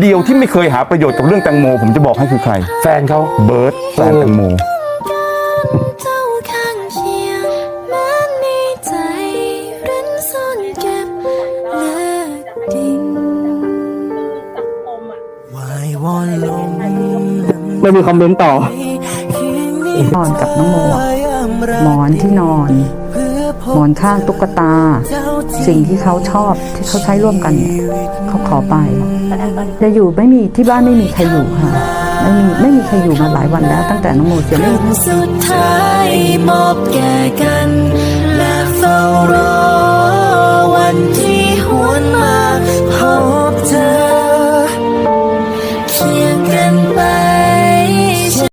เดียวที่ไม่เคยหาประโยชน์กับเรื่องแตงโมผมจะบอกให้คือใครแฟนเขาเบิร์ดแฟนแตงโมไม่มีคอมเมนต์ต่อน อนกับน้องโมหมอนที่นอนหมอนข้างตุ๊กตาสิ่งที่เขาชอบที่เขาใช้ร่วมกันเนี่ยเขาขอไปจะอยู่ไม่มีที่บ้านไม่มีใครอยู่ค่ะไม่มีใครอยู่มาหลายวันแล้วตั้งแต่น้องโมเสียไม่สุดท้ายมอบแก่กันและเฝ้ารอวันที่